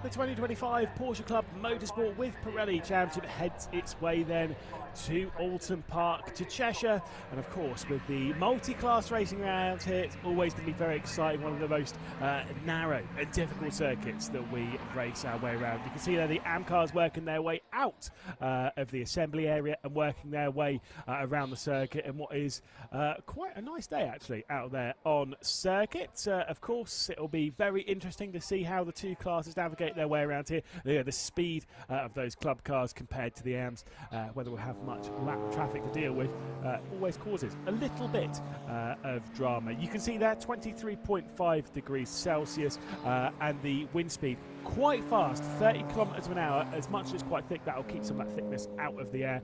the 2025 Porsche Club Motorsport with Pirelli Championship heads its way then to Oulton Park, to Cheshire, and of course with the multi-class racing around here, it's always going to be very exciting, one of the most narrow and difficult circuits that we race our way around. You can see there the AM cars working their way out of the assembly area and working their way around the circuit, and what is quite a nice day actually out there on circuit. Of course it'll be very interesting to see how the two classes navigate their way around here. The speed of those club cars compared to the AMs, whether we'll have much lap traffic to deal with, always causes a little bit of drama. You can see there 23.5 degrees Celsius and the wind speed quite fast, 30 kilometers an hour. As much as it's quite thick, that'll keep some of that thickness out of the air,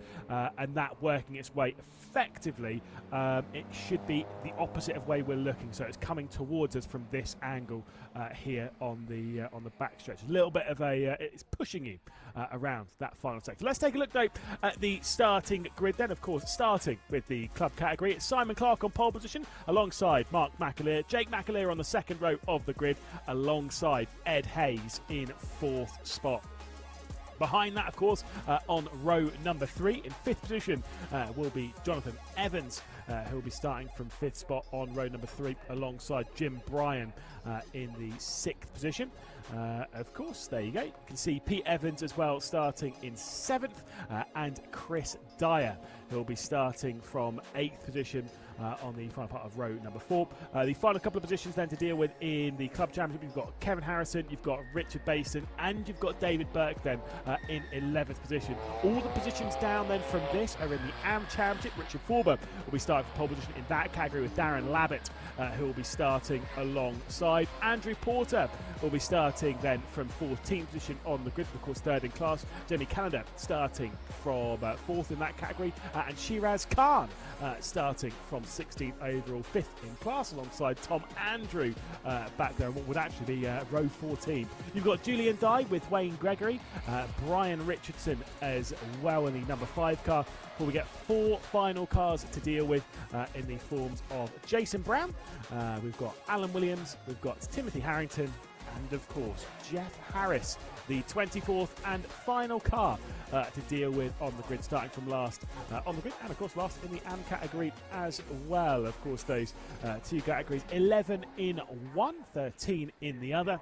and that working its way effectively. It should be the opposite of way we're looking, so it's coming towards us from this angle here on the backstretch. A little bit of a it's pushing you around that final sector. Let's take a look though at the starting grid then. Of course, starting with the club category, it's Simon Clark on pole position alongside Mark McAleer. Jake McAleer on the second row of the grid alongside Ed Hayes in fourth spot. Behind that, of course, on row number 3 in fifth position will be Jonathan Evans, who will be starting from fifth spot on row number 3 alongside Jim Bryan in the sixth position. Of course, there you go. You can see Pete Evans as well starting in 7th, and Chris Dyer, who will be starting from 8th position on the final part of row number 4. The final couple of positions then to deal with in the Club Championship, you've got Kevin Harrison, you've got Richard Basin, and you've got David Burke then in 11th position. All the positions down then from this are in the AM Championship. Richard Forber will be starting for pole position in that category with Darren Labbett, who will be starting alongside. Andrew Porter will be starting then from 14th position on the grid, of course third in class. Jamie Canada starting from 4th in that category, and Shiraz Khan starting from 16th overall, 5th in class, alongside Tom Andrew back there in what would actually be row 14. You've got Julian Dye with Wayne Gregory, Brian Richardson as well in the number 5 car, before we get 4 final cars to deal with in the forms of Jason Brown, we've got Alan Williams, we've got Timothy Harrington, and of course Jeff Harris, the 24th and final car to deal with on the grid, starting from last on the grid, and of course last in the AM category as well. Of course those two categories, 11 in one, 13 in the other.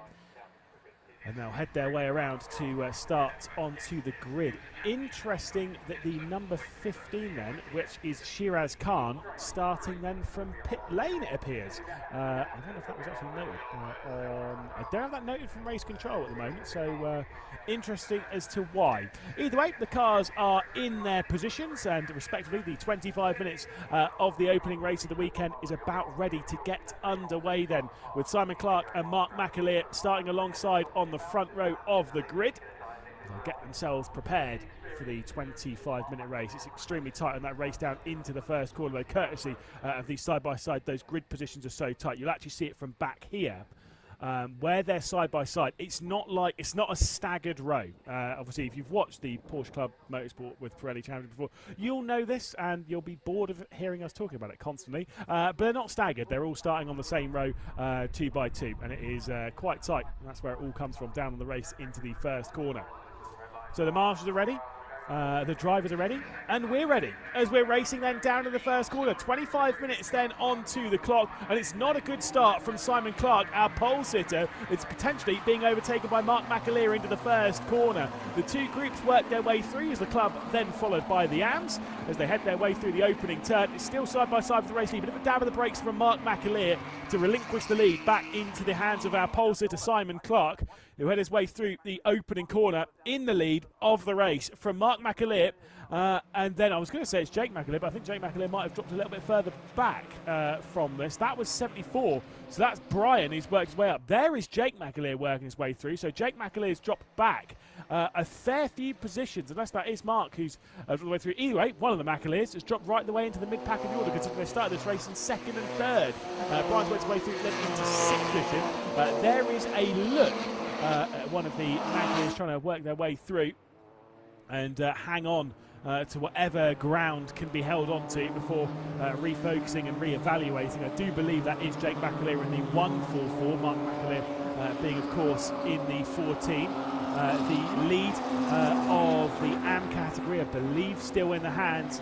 And they'll head their way around to start onto the grid. Interesting that the number 15 then, which is Shiraz Khan, starting then from pit lane, it appears. I don't know if that was actually noted. I don't have that noted from race control at the moment, so interesting as to why. Either way, the cars are in their positions, and respectively the 25 minutes of the opening race of the weekend is about ready to get underway then, with Simon Clark and Mark McAleer starting alongside on the front row of the grid. They'll get themselves prepared for the 25-minute race. It's extremely tight on that race down into the first corner, though, courtesy of these side-by-side. Those grid positions are so tight. You'll actually see it from back here. Where they're side by side, it's not a staggered row. Obviously, if you've watched the Porsche Club Motorsport with Pirelli Championship before, you'll know this, and you'll be bored of hearing us talking about it constantly. But they're not staggered. They're all starting on the same row, 2 by 2, and it is quite tight. And that's where it all comes from, down on the race into the first corner. So the marshals are ready. The drivers are ready, and we're ready as we're racing then down to the first corner. 25 minutes then onto the clock, and it's not a good start from Simon Clark, our pole sitter. It's potentially being overtaken by Mark McAleer into the first corner. The two groups work their way through as the club then followed by the AMs as they head their way through the opening turn. It's still side by side with the race lead, but a dab of the brakes from Mark McAleer to relinquish the lead back into the hands of our pole sitter Simon Clark, who had his way through the opening corner in the lead of the race from Mark McAleer. And then I was going to say it's Jake McAleer, but I think Jake McAleer might have dropped a little bit further back from this. That was 74, so that's Brian who's worked his way up. There is Jake McAleer working his way through, so Jake McAleer's dropped back a fair few positions, unless that is Mark who's all the way through. Either way, one of the McAleers has dropped right the way into the mid-pack of the order, considering they started this race in 2nd and 3rd. Brian's worked his way through then into 6th position. There is a look at one of the McAleers trying to work their way through and hang on to whatever ground can be held onto before refocusing and re-evaluating. I do believe that is Jake McAleer in the 144, Mark McAleer being, of course, in the 14. The lead of the AM category, I believe, still in the hands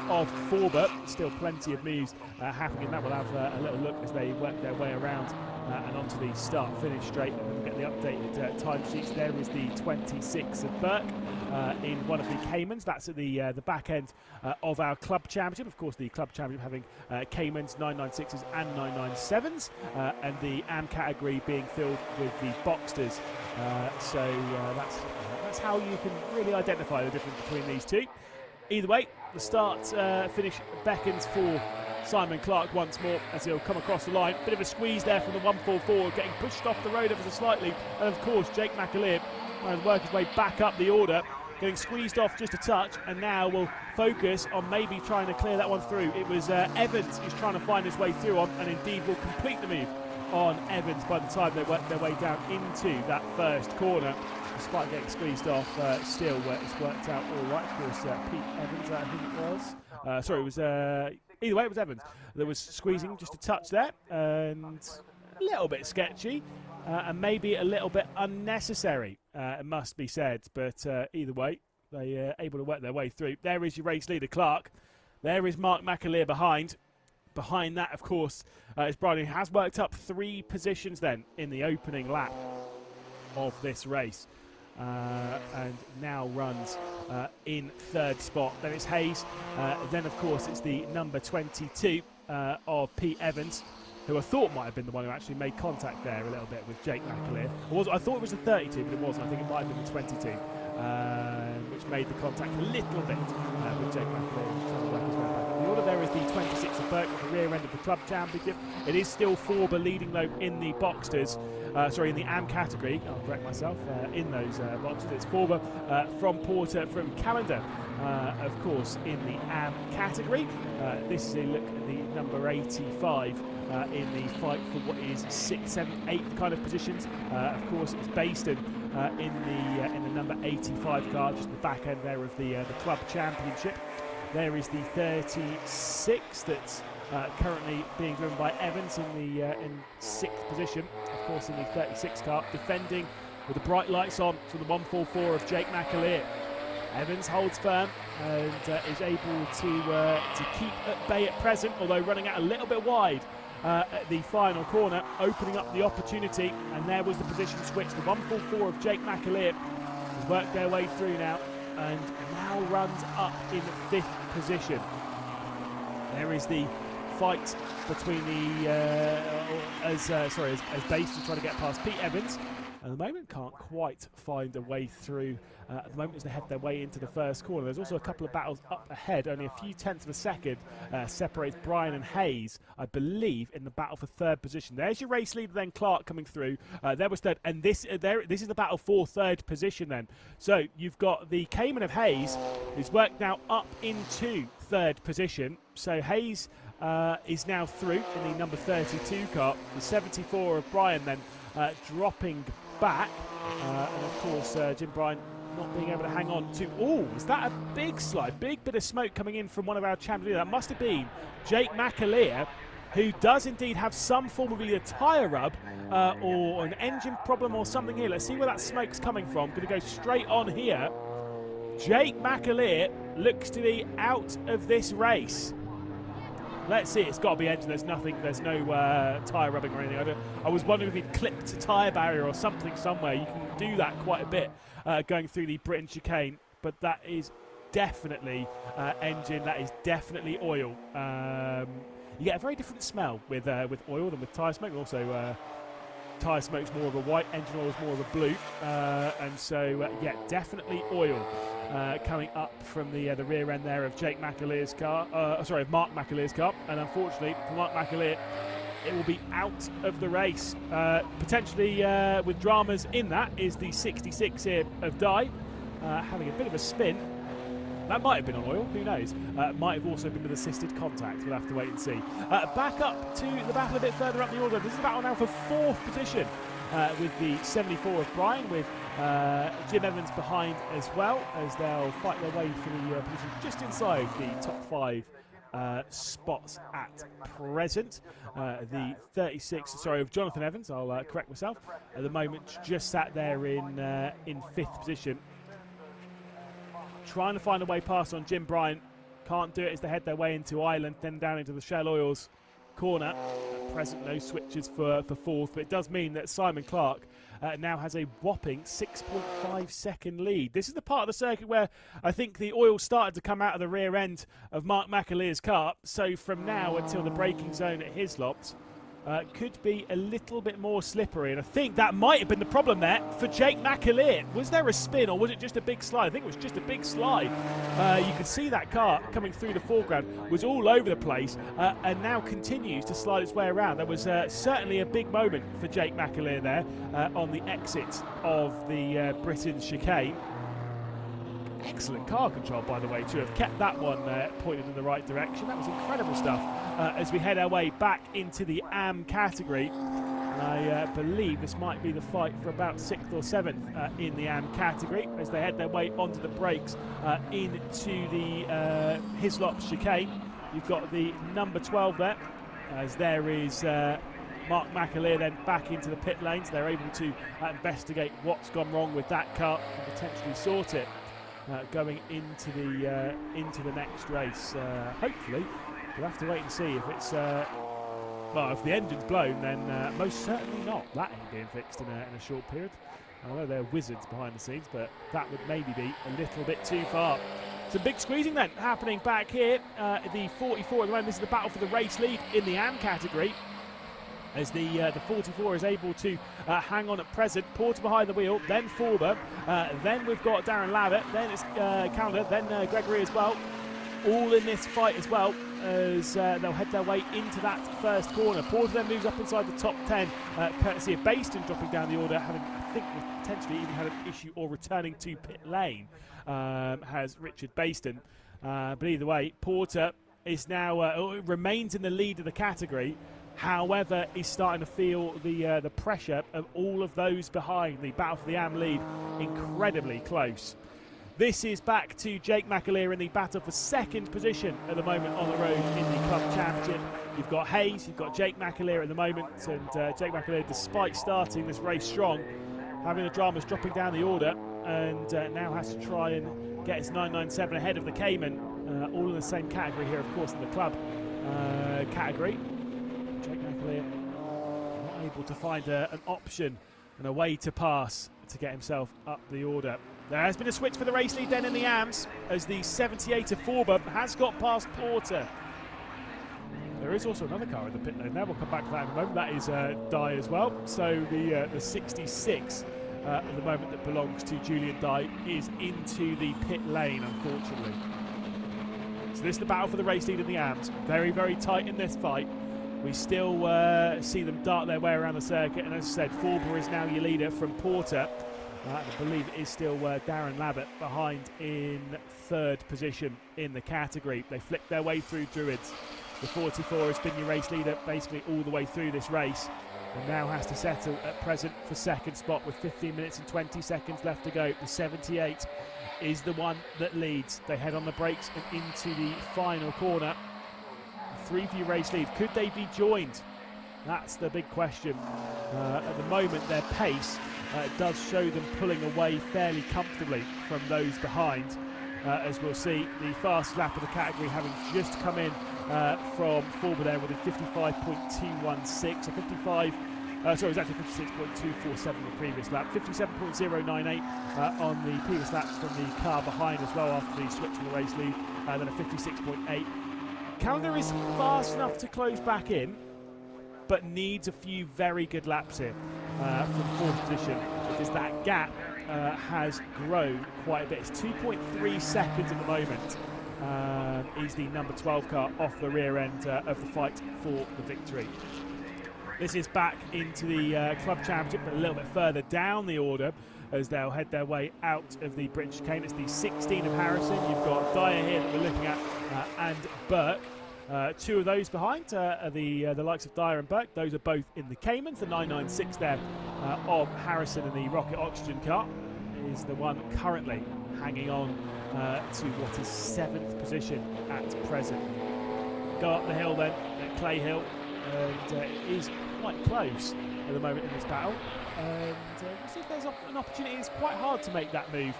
of Forber. Still plenty of moves happening in that. We'll have a little look as they work their way around and onto the start-finish straight, and then we'll get the updated timesheets. There is the 26 of Burke in one of the Caymans. That's at the back end of our Club Championship. Of course, the Club Championship having Caymans, 996s and 997s, and the AM category being filled with the Boxsters. That's how you can really identify the difference between these two. Either way, the start-finish beckons for Simon Clark once more as he'll come across the line. Bit of a squeeze there from the 144, getting pushed off the road ever so slightly. And of course, Jake McAleer will work his way back up the order, getting squeezed off just a touch, and now will focus on maybe trying to clear that one through. It was Evans who's trying to find his way through on, and indeed will complete the move on Evans by the time they work their way down into that first corner. Despite getting squeezed off, still it's worked out all right. Of course, Pete Evans, I think it was. Sorry, it was either way, it was Evans. There was squeezing just a touch there, and a little bit sketchy, and maybe a little bit unnecessary, it must be said. But either way, they are able to work their way through. There is your race leader, Clark. There is Mark McAleer behind. Behind that, of course, is Brian, who has worked up 3 positions then in the opening lap of this race. And now runs in 3rd spot. Then it's Hayes. Then, of course, it's the number 22 of Pete Evans, who I thought might have been the one who actually made contact there a little bit with Jake McAleer. I thought it was the 32, but it wasn't. I think it might have been the 22, which made the contact a little bit with Jake McAleer. Trying to work his way back up the order. There is the 26 of Burke at the rear end of the Club Championship. It is still Forber leading, though, in the Boxsters. In the AM category, I'll correct myself, in those boxes. It's Forber from Porter, from Callender, of course, in the AM category. This is a look at the number 85 in the fight for what is 6th, 7th, 8th kind of positions. Of course, it's Bayston in the number 85 car, just the back end there of the Club Championship. There is the 36 that's currently being driven by Evans in 6th position. Of course, in the 36 car, defending with the bright lights on for the 144 of Jake McAleer. Evans holds firm and is able to keep at bay at present, although running out a little bit wide at the final corner, opening up the opportunity. And there was the position switch. The 144 of Jake McAleer has worked their way through now and now runs up in 5th position. There is the fight between the as Bates is trying to get past Pete Evans. At the moment, can't quite find a way through at the moment as they head their way into the first corner. There's also a couple of battles up ahead. Only a few tenths of a second separates Brian and Hayes, I believe, in the battle for 3rd position. There's your race leader then, Clark, coming through. There was 3rd, and this is the battle for 3rd position then. So you've got the Cayman of Hayes, who's worked now up into 3rd position. So Hayes is now through in the number 32 car. The 74 of Brian then dropping back, and of course Jim Bryan not being able to hang on to. Oh, is that a big slide? Big bit of smoke coming in from one of our champions. That must have been Jake McAleer, who does indeed have some form of either tyre rub or an engine problem or something here. Let's see where that smoke's coming from. Going to go straight on here. Jake McAleer looks to be out of this race. Let's see, it's got to be engine. There's no tyre rubbing or anything. I was wondering if he'd clipped a tyre barrier or something somewhere. You can do that quite a bit going through the Britain chicane, but that is definitely engine. That is definitely oil. You get a very different smell with oil than with tyre smoke. Also, tyre smoke's more of a white, engine oil is more of a blue, and so yeah, definitely oil. Coming up from the rear end there of Jake McAleer's car, of Mark McAleer's car, and unfortunately for Mark McAleer, it will be out of the race. Potentially with dramas in that is the 66 here of Dye, having a bit of a spin. That might have been on oil, who knows? Might have also been with assisted contact, we'll have to wait and see. Back up to the battle a bit further up the order. This is a battle now for 4th position. with the 74 of Brian, with Jim Evans behind as well, as they'll fight their way for the position just inside the top 5 spots at present. The 36, sorry, of Jonathan Evans, I'll correct myself, at the moment just sat there in 5th position. Trying to find a way past on Jim Bryant. Can't do it as they head their way into Ireland, then down into the Shell Oils corner. At present, no switches for 4th, but it does mean that Simon Clark now has a whopping 6.5 second lead. This is the part of the circuit where I think the oil started to come out of the rear end of Mark McAleer's car. So from now until the braking zone at Hislop's, could be a little bit more slippery, and I think that might have been the problem there for Jake McAleer. Was there a spin, or was it just a big slide? I think it was just a big slide. You could see that car coming through the foreground was all over the place, and now continues to slide its way around. There was certainly a big moment for Jake McAleer there on the exit of the Britain chicane. Excellent car control, by the way, to have kept that one pointed in the right direction. That was incredible stuff as we head our way back into the AM category. I believe this might be the fight for about 6th or 7th in the AM category as they head their way onto the brakes into the Hislop chicane. You've got the number 12 there, as there is Mark McAleer then back into the pit lanes. They're able to investigate what's gone wrong with that car and potentially sort it. Going into the next race. Hopefully, we'll have to wait and see if it's well, if the engine's blown, then most certainly not. That ain't being fixed in a short period. I know they're wizards behind the scenes, but that would maybe be a little bit too far. Some big squeezing then happening back here. The 44 at the moment. This is the battle for the race lead in the AM category, as the 44 is able to hang on at present. Porter behind the wheel, then Forber, then we've got Darren Lavitt, then it's Calendar, then Gregory as well. All in this fight as well, as they'll head their way into that first corner. Porter then moves up inside the top 10, courtesy of Baston dropping down the order, having, I think, potentially even had an issue or returning to pit lane, has Richard Baston. But either way, Porter is now remains in the lead of the category. However, he's starting to feel the pressure of all of those behind. The battle for the AM lead incredibly close. This is back to Jake McAleer in the battle for 2nd position at the moment on the road in the Club Championship. You've got Hayes, you've got Jake McAleer at the moment, and Jake McAleer, despite starting this race strong, having the dramas dropping down the order, and now has to try and get his 997 ahead of the Cayman, all in the same category here, of course, in the Club category. Jake McAleer not able to find an option and a way to pass to get himself up the order. There has been a switch for the race lead then in the AMS, as the 78 of Forber has got past Porter. There is also another car in the pit lane there. We'll come back to that in a moment. That is Dye as well. So the 66 at the moment that belongs to Julian Dye is into the pit lane, unfortunately. So this is the battle for the race lead in the AMS. Very, very tight in this fight. We still see them dart their way around the circuit, and as I said, Forber is now your leader from Porter. I believe it is still Darren Lavitt behind in 3rd position in the category. They flick their way through Druids. The 44 has been your race leader basically all the way through this race, and now has to settle at present for 2nd spot with 15 minutes and 20 seconds left to go. The 78 is the one that leads. They head on the brakes and into the final corner. 3 for your race lead. Could they be joined? That's the big question. At the moment, their pace does show them pulling away fairly comfortably from those behind. As we'll see, the fast lap of the category having just come in from Forber there with a 55.216, so it was actually 56.247 the previous lap, 57.098 on the previous laps from the car behind as well after the switch from the race lead, then a 56.8. Calendar is fast enough to close back in, but needs a few very good laps here from 4th position, because that gap has grown quite a bit. It's 2.3 seconds at the moment. Is the number 12 car off the rear end of the fight for the victory. This is back into the Club Championship, but a little bit further down the order, as they'll head their way out of the British chicane. It's the 16 of Harrison. You've got Dyer here that we're looking at, and Burke. Two of those behind are the likes of Dyer and Burke. Those are both in the Caymans. The 996 there of Harrison and the Rocket Oxygen car is the one currently hanging on to what is 7th position at present. Go up the hill then at Clay Hill, and it is quite close at the moment in this battle. And we'll see if there's an opportunity. It's quite hard to make that move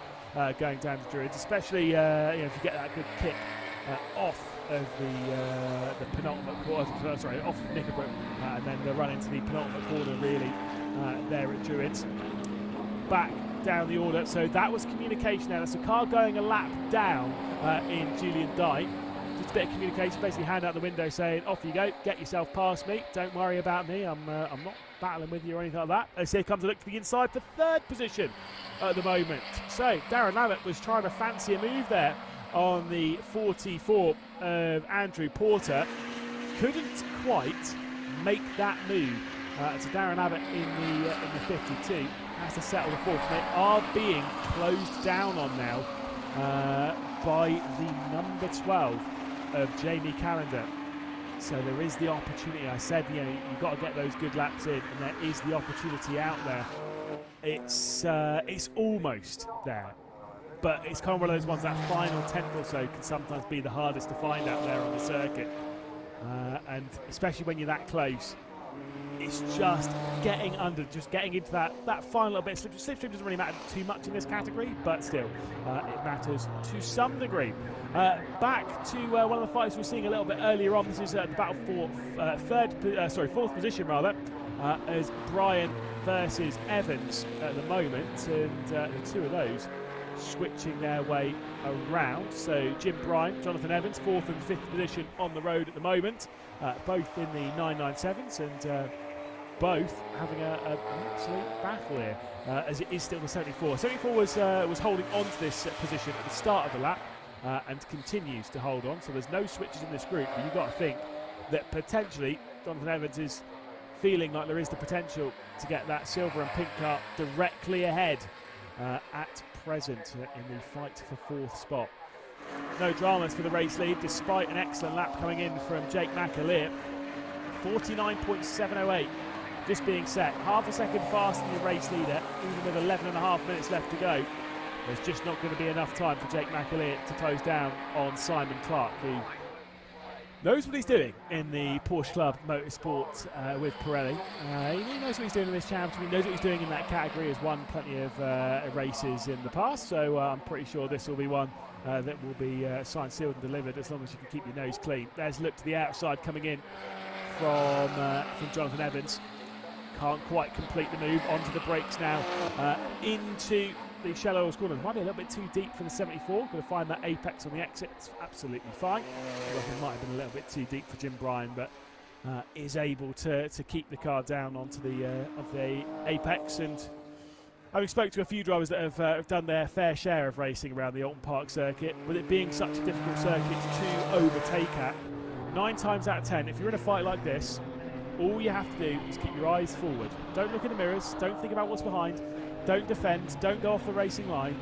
going down to Druids, especially if you get that good kick off of the penultimate quarter, sorry, off of Knickerbrook, and then the run into the penultimate corner really there at Druids. Back down the order, so that was communication there. That's a car going a lap down in Julian Dyke. Just a bit of communication, basically hand out the window saying, off you go, get yourself past me, don't worry about me, I'm not battling with you or anything like that. As here comes a look to the inside for 3rd position at the moment. So Darren Lavitt was trying to fancy a move there on the 44 of Andrew Porter. Couldn't quite make that move. So Darren Abbott in the 52 has to settle the 4th. They are being closed down on now by the number 12 of Jamie Callender. So there is the opportunity. I said, you've got to get those good laps in, and there is the opportunity out there. It's almost there. But it's kind of one of those ones, that final 10th or so can sometimes be the hardest to find out there on the circuit. And especially when you're that close, it's just getting under, just getting into that final little bit. Slipstream doesn't really matter too much in this category, but still, it matters to some degree. Back to one of the fights we were seeing a little bit earlier on. This is the battle for 4th position rather, as Brian versus Evans at the moment, and the two of those switching their way around. So Jim Bryan, Jonathan Evans, 4th and 5th position on the road at the moment, both in the 997s, and both having an absolute battle here, as it is still the 74. 74 was holding on to this position at the start of the lap, and continues to hold on. So there's no switches in this group, but you've got to think that potentially Jonathan Evans is feeling like there is the potential to get that silver and pink car directly ahead at present in the fight for 4th spot. No dramas for the race lead, despite an excellent lap coming in from Jake McAleer. 49.708 just being set, half a second faster than the race leader, even with 11.5 minutes left to go. There's just not going to be enough time for Jake McAleer to close down on Simon Clark, who knows what he's doing in the Porsche Club Motorsport with Pirelli. He knows what he's doing in this championship. He knows what he's doing in that category. Has won plenty of races in the past, so I'm pretty sure this will be one that will be signed, sealed and delivered as long as you can keep your nose clean. There's a look to the outside coming in from Jonathan Evans. Can't quite complete the move. Onto the brakes now, into the shallow corner. Might be a little bit too deep for the 74. Going to find that apex on the exit. It's absolutely fine. I reckon it might have been a little bit too deep for Jim Bryan, but is able to keep the car down onto the apex. And having spoke to a few drivers that have done their fair share of racing around the Oulton Park circuit, with it being such a difficult circuit to overtake at, 9 times out of 10, if you're in a fight like this, all you have to do is keep your eyes forward. Don't look in the mirrors. Don't think about what's behind. Don't defend. Don't go off the racing line.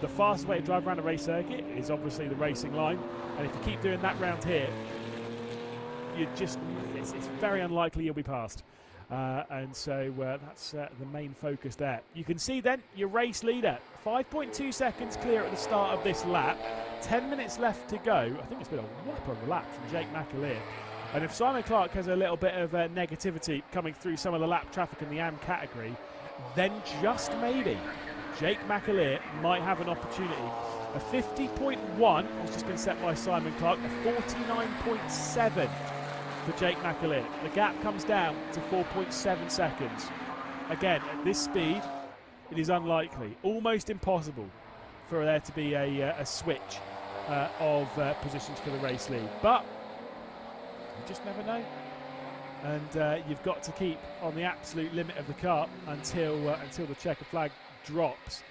The fastest way to drive around a race circuit is obviously the racing line. And if you keep doing that round here, it's very unlikely you'll be passed. And so that's the main focus there. You can see then your race leader, 5.2 seconds clear at the start of this lap. 10 minutes left to go. I think it's been a whopper of a lap from Jake McAleer. And if Simon Clark has a little bit of negativity coming through some of the lap traffic in the AM category, then just maybe Jake McAleer might have an opportunity. A 50.1 has just been set by Simon Clark, a 49.7 for Jake McAleer. The gap comes down to 4.7 seconds. Again, at this speed, it is unlikely, almost impossible for there to be a switch of positions for the race lead. But you just never know. And you've got to keep on the absolute limit of the car until the checker flag drops.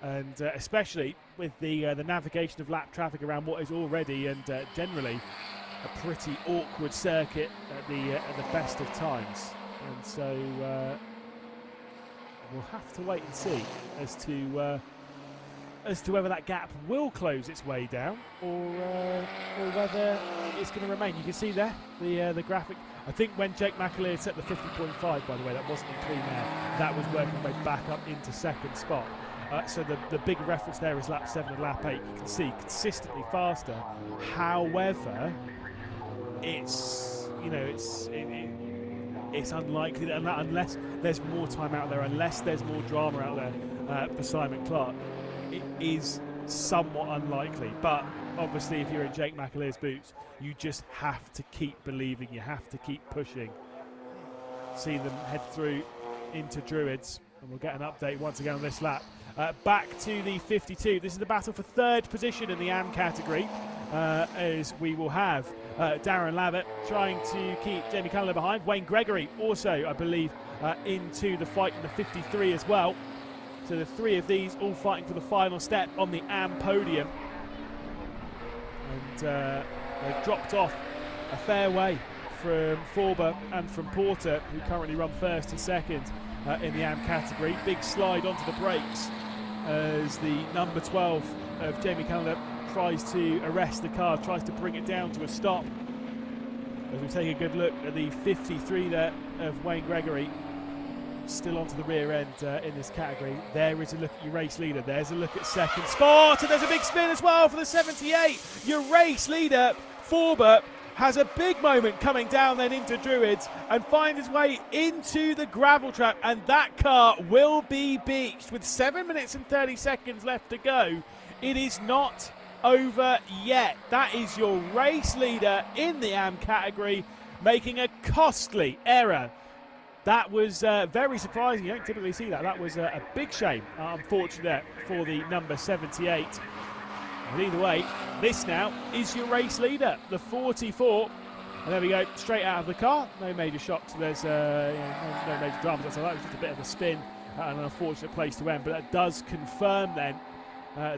And especially with the navigation of lap traffic around what is already and generally a pretty awkward circuit at the best of times. And so we'll have to wait and see as to as to whether that gap will close its way down or whether it's going to remain. You can see there the graphic. I think when Jake McAleer set the 50.5, by the way, that wasn't in clean air. That was working its way back up into second spot. So the big reference there is lap 7 and lap 8. You can see consistently faster. However, it's unlikely that unless there's more time out there, unless there's more drama out there for Simon Clark, it is somewhat unlikely. But obviously, if you're in Jake McAleer's boots, you just have to keep believing. You have to keep pushing. See them head through into Druids, and we'll get an update once again on this lap. Back to the 52. This is the battle for third position in the AM category, as we will have Darren Lavitt trying to keep Jamie Cullinan behind. Wayne Gregory also, I believe, into the fight in the 53 as well. So the three of these all fighting for the final step on the AM podium. And they've dropped off a fair way from Forber and from Porter, who currently run first and second in the AM category. Big slide onto the brakes as the number 12 of Jamie Cullinan tries to arrest the car, tries to bring it down to a stop. As we take a good look at the 53 there of Wayne Gregory, still onto the rear end in this category. There is a look at your race leader. There's a look at second spot, and there's a big spin as well for the 78. Your race leader, Forber, has a big moment coming down then into Druids and finds his way into the gravel trap, and that car will be beached with 7 minutes and 30 seconds left to go. It is not over yet. That is your race leader in the AM category making a costly error. That was very surprising. You don't typically see that. That was a big shame, unfortunately, for the number 78. But either way, this now is your race leader, the 44. And there we go, straight out of the car. No major shocks. There's no major dramas. So that was just a bit of a spin and an unfortunate place to end. But that does confirm then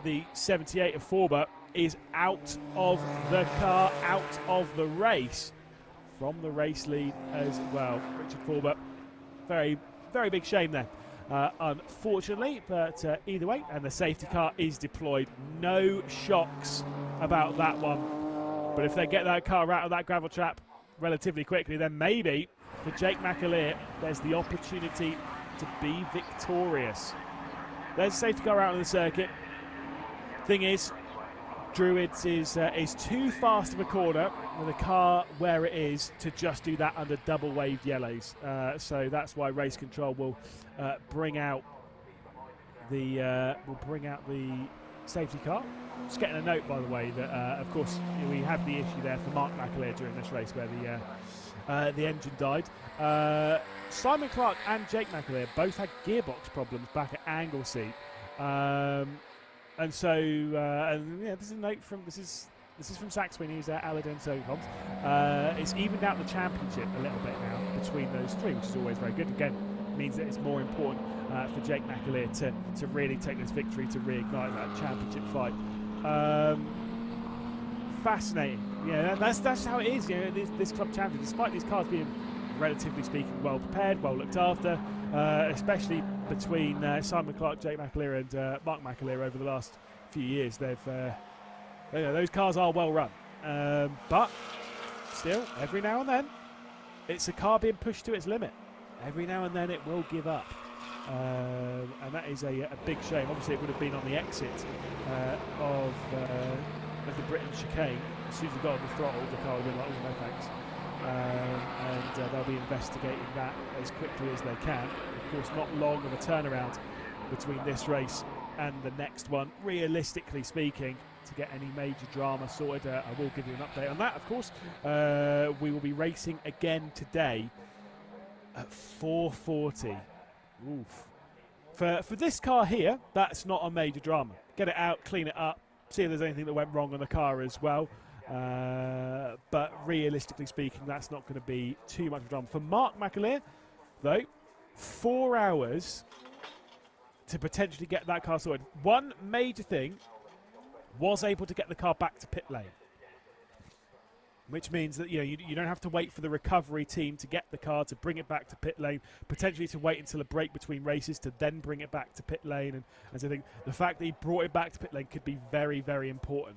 the 78 of Forber is out of the car, out of the race, from the race lead as well. Richard Forber, very, very big shame there. Unfortunately, but either way, and the safety car is deployed. No shocks about that one. But if they get that car out of that gravel trap relatively quickly, then maybe for Jake McAleer, there's the opportunity to be victorious. There's a safety car out of the circuit. Thing is, Druids is too fast of a corner with a car where it is to just do that under double waved yellows. So that's why race control will bring out the safety car. Just getting a note, by the way, that of course we had the issue there for Mark McAleer during this race where the engine died. Simon Clark and Jake McAleer both had gearbox problems back at Anglesey. And so, this is a note from this is from Zach Sweeney, who's at Aladdin Socoms. It's evened out the championship a little bit now between those three, which is always very good. Again, means that it's more important for Jake McAleer to really take this victory, to reignite that championship fight. Fascinating. Yeah, that's how it is. You know, this club championship, despite these cars being relatively speaking well prepared, well looked after, especially between Simon Clark, Jake McAleer and Mark McAleer over the last few years. Those cars are well run, but still every now and then it's a car being pushed to its limit. Every now and then it will give up, and that is a big shame. Obviously it would have been on the exit of the Britain chicane. As soon as you got on the throttle, the car would have been like, oh, no thanks. And they'll be investigating that as quickly as they can. Of course, not long of a turnaround between this race and the next one, realistically speaking, to get any major drama sorted. I will give you an update on that, of course. We will be racing again today at 4:40. Oof. For this car here, that's not a major drama. Get it out, clean it up, see if there's anything that went wrong on the car as well. But realistically speaking, that's not going to be too much of a drama. For Mark McAleer, though, 4 hours to potentially get that car sorted. One major thing, was able to get the car back to pit lane. which means that you don't have to wait for the recovery team to get the car to bring it back to pit lane, potentially to wait until a break between races to then bring it back to pit lane. And so I think the fact that he brought it back to pit lane could be very, very important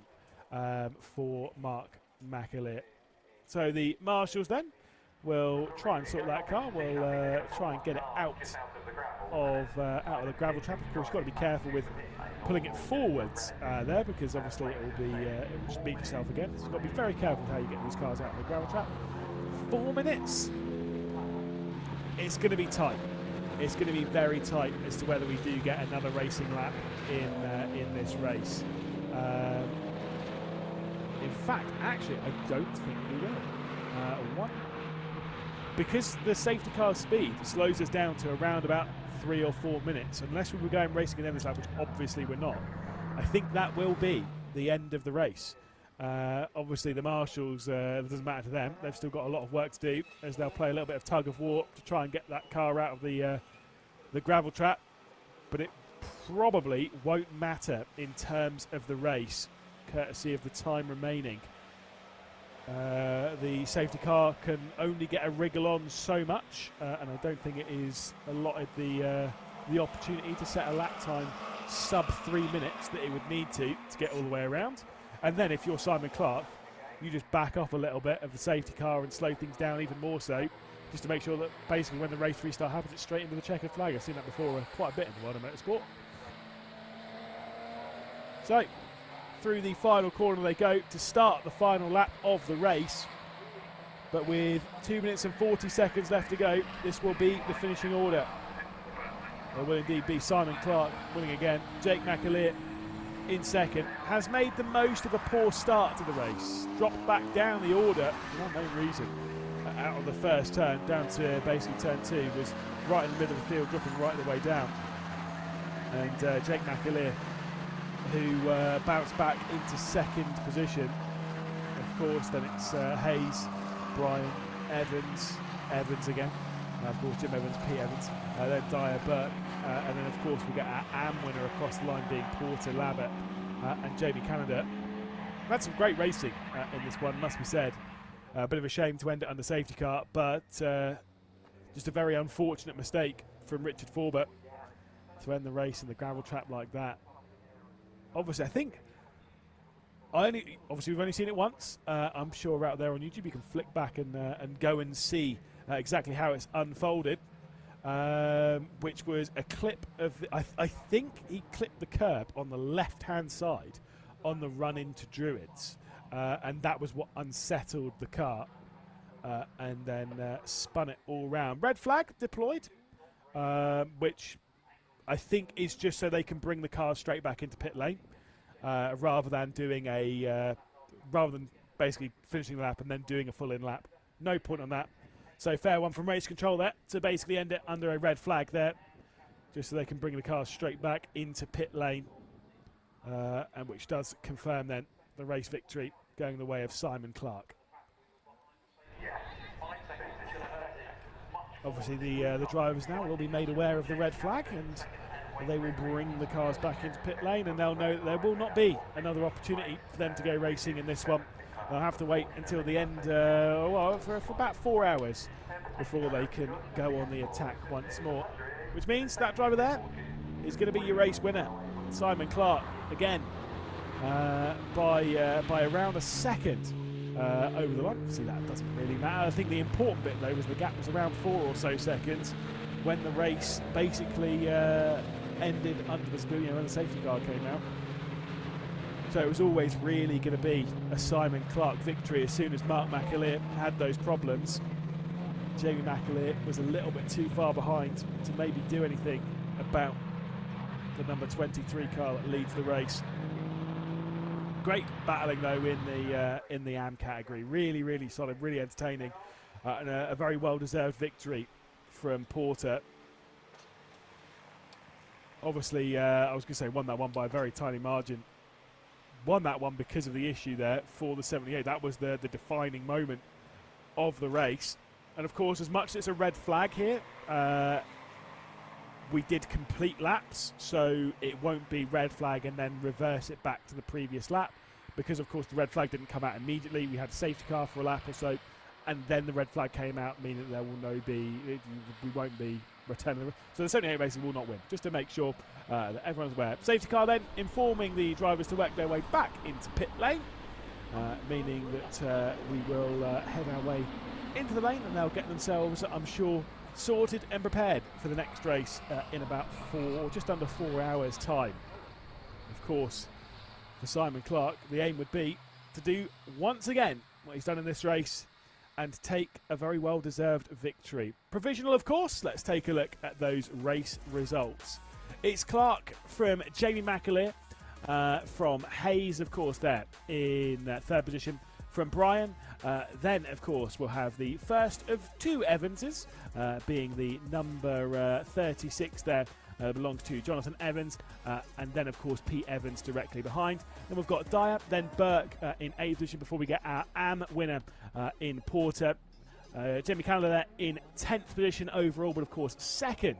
for Mark McAleer. So the marshals then will try and sort that car. We'll try and get it out of the gravel trap. Of course, you've got to be careful with pulling it forwards there, because obviously it will just beat yourself again. So you've got to be very careful with how you get these cars out of the gravel trap. 4 minutes. It's going to be tight. It's going to be very tight as to whether we do get another racing lap in this race. In fact, actually, I don't think we will. Because the safety car speed slows us down to around about 3 or 4 minutes, unless we were going racing in this lap, which obviously we're not. I think that will be the end of the race. Obviously, the marshals, it doesn't matter to them. They've still got a lot of work to do, as they'll play a little bit of tug of war to try and get that car out of the gravel trap. But it probably won't matter in terms of the race, courtesy of the time remaining. The safety car can only get a wriggle on so much, and I don't think it is allotted the opportunity to set a lap time sub 3 minutes that it would need to get all the way around. And then if you're Simon Clark, you just back off a little bit of the safety car and slow things down even more so, just to make sure that basically when the race restart happens, it's straight into the checkered flag. I've seen that before quite a bit in the world of motorsport. So, through the final corner they go to start the final lap of the race. But with 2 minutes and 40 seconds left to go, this will be the finishing order. It will indeed be Simon Clark winning again. Jake McAleer in second. Has made the most of a poor start to the race. Dropped back down the order for no main reason. Out of the first turn, down to basically turn 2, was right in the middle of the field, dropping right the way down. And Jake McAleer, who bounced back into second position. Of course, then it's Hayes, Bryan, Evans again. Of course, Jim Evans, Pete Evans, then Dyer Burke, and then of course we get our AM winner across the line being Porter Labbott and Jamie Canada. We've had some great racing in this one, must be said. A bit of a shame to end it under safety car, but just a very unfortunate mistake from Richard Forbert to end the race in the gravel trap like that. Obviously, I think we've only seen it once. I'm sure out there on YouTube you can flick back and go and see exactly how it's unfolded, which was a clip of I think he clipped the curb on the left-hand side on the run into Druids, and that was what unsettled the car, and then spun it all round. Red flag deployed, which I think is just so they can bring the car straight back into pit lane, rather than basically finishing the lap and then doing a full in lap. No point on that. So fair one from race control there to basically end it under a red flag there, just so they can bring the car straight back into pit lane, and which does confirm then the race victory going the way of Simon Clark. Obviously the drivers now will be made aware of the red flag, and they will bring the cars back into pit lane, and they'll know that there will not be another opportunity for them to go racing in this one. They'll have to wait until the end, for about 4 hours before they can go on the attack once more. Which means that driver there is going to be your race winner, Simon Clark, again, by around a second over the line. See, that doesn't really matter. I think the important bit, though, was the gap was around 4 or so seconds when the race basically ended under the spoon, when the safety car came out. So it was always really going to be a Simon Clark victory as soon as Mark McAleer had those problems. Jamie McAleer was a little bit too far behind to maybe do anything about the number 23 car that leads the race. Great battling though in the AM category. Really, really solid, really entertaining, and a very well-deserved victory from Porter. Obviously, I was going to say won that one by a very tiny margin. Won that one because of the issue there for the 78. That was the defining moment of the race. And of course, as much as it's a red flag here, we did complete laps, so it won't be red flag and then reverse it back to the previous lap. because of course the red flag didn't come out immediately. We had a safety car for a lap or so, and then the red flag came out, meaning that there will we won't be returning. So the 78 racing will not win, just to make sure that everyone's aware. Safety car then informing the drivers to work their way back into pit lane, meaning that we will head our way into the lane, and they'll get themselves, I'm sure, sorted and prepared for the next race in about just under 4 hours time. Of course, for Simon Clark, the aim would be to do once again what he's done in this race and take a very well-deserved victory. Provisional, of course. Let's take a look at those race results. It's Clark from Jamie McAleer, from Hayes, of course, there in third position. From Brian, then, of course, we'll have the first of two Evanses, being the number 36 there, belongs to Jonathan Evans, and then, of course, Pete Evans directly behind. Then we've got Dyer, then Burke in 8th position before we get our AM winner in Porter. Jamie Canada there in 10th position overall, but, of course, second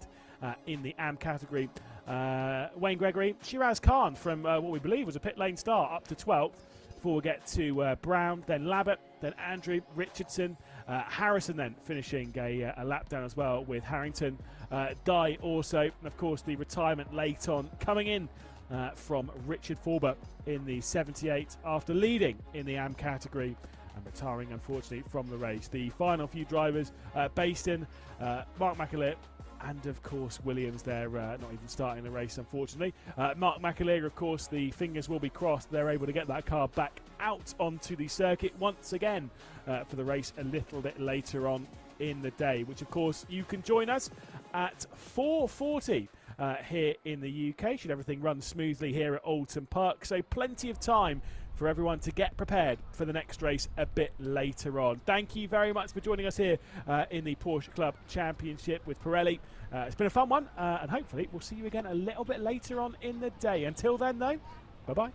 in the AM category. Wayne Gregory, Shiraz Khan from what we believe was a pit lane start up to 12th. Before we get to Brown, then Labbott, then Andrew, Richardson, Harrison then finishing a lap down as well with Harrington. Dye also, and of course the retirement late on coming in from Richard Forber in the 78 after leading in the AM category and retiring unfortunately from the race. The final few drivers, Baston, Mark McAleer, and of course Williams there, not even starting the race unfortunately. Mark McAleer, of course, the fingers will be crossed they're able to get that car back out onto the circuit once again for the race a little bit later on in the day, which of course you can join us at 4:40 here in the UK, should everything run smoothly here at Oulton Park. So plenty of time for everyone to get prepared for the next race a bit later on. Thank you very much for joining us here in the Porsche Club Championship with Pirelli. It's been a fun one, and hopefully we'll see you again a little bit later on in the day. Until then, though, bye-bye.